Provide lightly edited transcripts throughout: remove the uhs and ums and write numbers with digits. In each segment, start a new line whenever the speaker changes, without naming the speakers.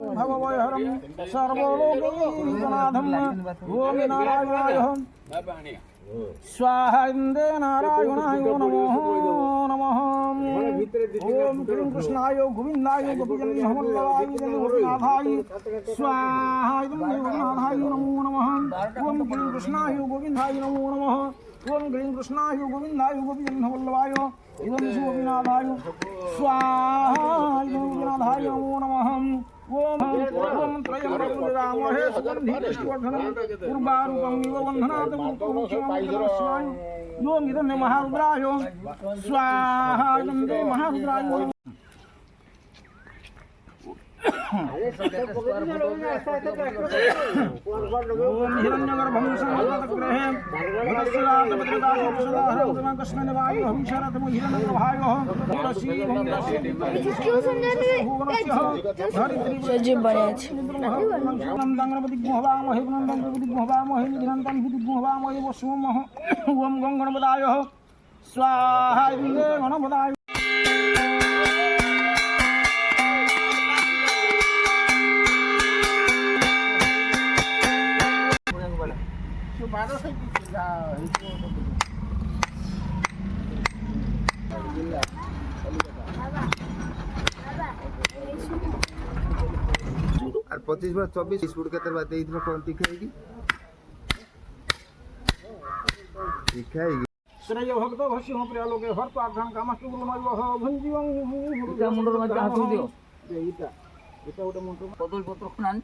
भगवयहरं सर्वलोकैकनाथं ओम नारायणाय स्वाहा इंदे नारायणाय नमः ओम क्लीं कृष्णाय गोविंदाय गोपीजनवल्लभाय गोपीनाथाय स्वाहा इंदे गोपीनाथाय नमो नमः ओम क्लीं कृष्णाय गोविंदाय नमो नमः ओम क्लीं कृष्णाय गोविंदाय गोपीजनवल्लभाय गोपीनाथाय स्वाहा इंदे गोपीनाथाय नमो नमः ओम त्रयमहे सुगंधिवर्धनम् उर्वारुकं इव वन्दनात् मुक्तमोक्षाय ओम इदं महारुद्राय स्वाहा इदं महारुद्राय ओम हिरण्यगर्भं संवत्सरग्रहे वत्सलातपतिदासोपसदाहरं कृष्णनिवाय हंसरथम हिरण्यगर्भाय
सजीव बने আছে
नंदंगणपति गुहवामहे नंदंगणपति गुहवामहे निधनंतंपति गुहवामहे वसुमः ओम गंगणपदाय स्वाहा इंदे गणपदाय
আর 25 বার 24 ফুট কেতে বাদ এইদিন কোন তিখাইকি
श्रेय भक्त भस्यो प्रियालोके हर्त आघान कामस्तु गुरुमयो भंजीवं
এটা মুন্ডর মধ্যে হাত দিও
এইটা এটা ওটা মন্ত্র
কদল পত্র খান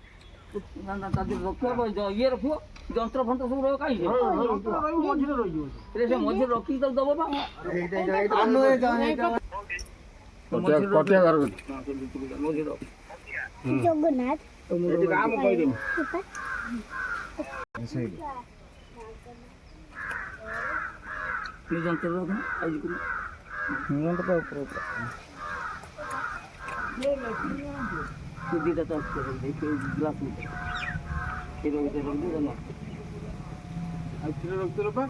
তাদের রক্ষা করে ইয়ে রাখিও যন্ত্র ফন্ত্র সব রয়ে কাই
মঝিরে রই যাবে
রে সে মধ্যে রক্ষি তো দেবো বা
আনো এ জানে
কত এগারো মধ্যে
জগন্নাথ
এটি কাম কই দিন
এই যন্ত্র রাখুন আজ করি
যন্ত্রটা উপরে
দিটা তো দেখে গ্লাস নিতে এই রোগটা রোগ দিও না
আর কিলো রক্ত রূপা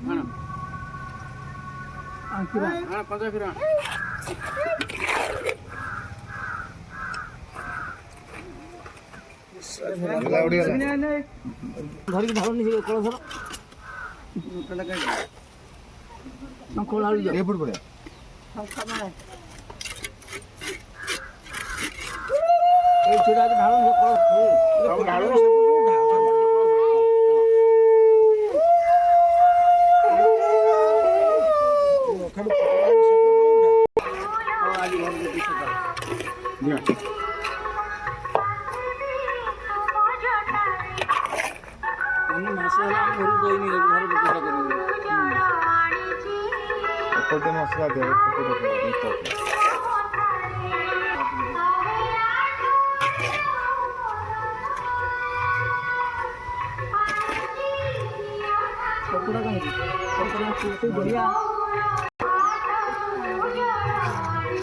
হ্যাঁ
আঁকিরা
হ্যাঁ কত কিলো
ধরি ধরো নিছে কোলা ধরো না কোলা হই
এ ফুট করে
এই ছেড়া ধারণ করো
সব ঢালো
কোটে মশলা দেয় কোটে দিতে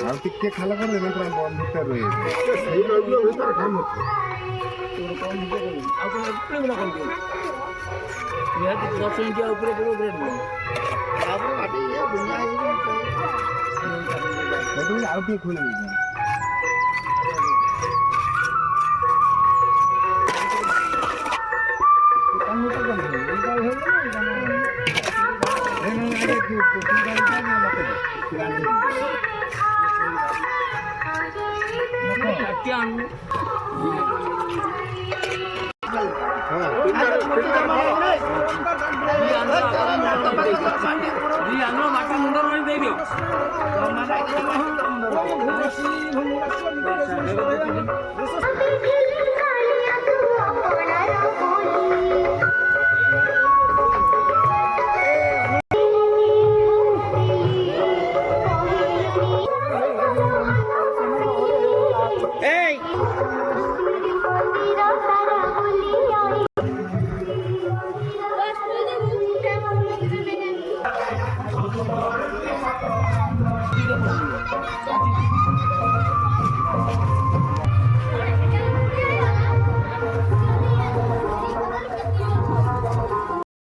আর টিকে খালা করে দেবেন প্রায় বন্ধুটা রয়েছে এই রইলো ভিতরে খাম হচ্ছে আর কি খুলে দিবেন
মাটি মুন্ডর দিয়ে দিও
এই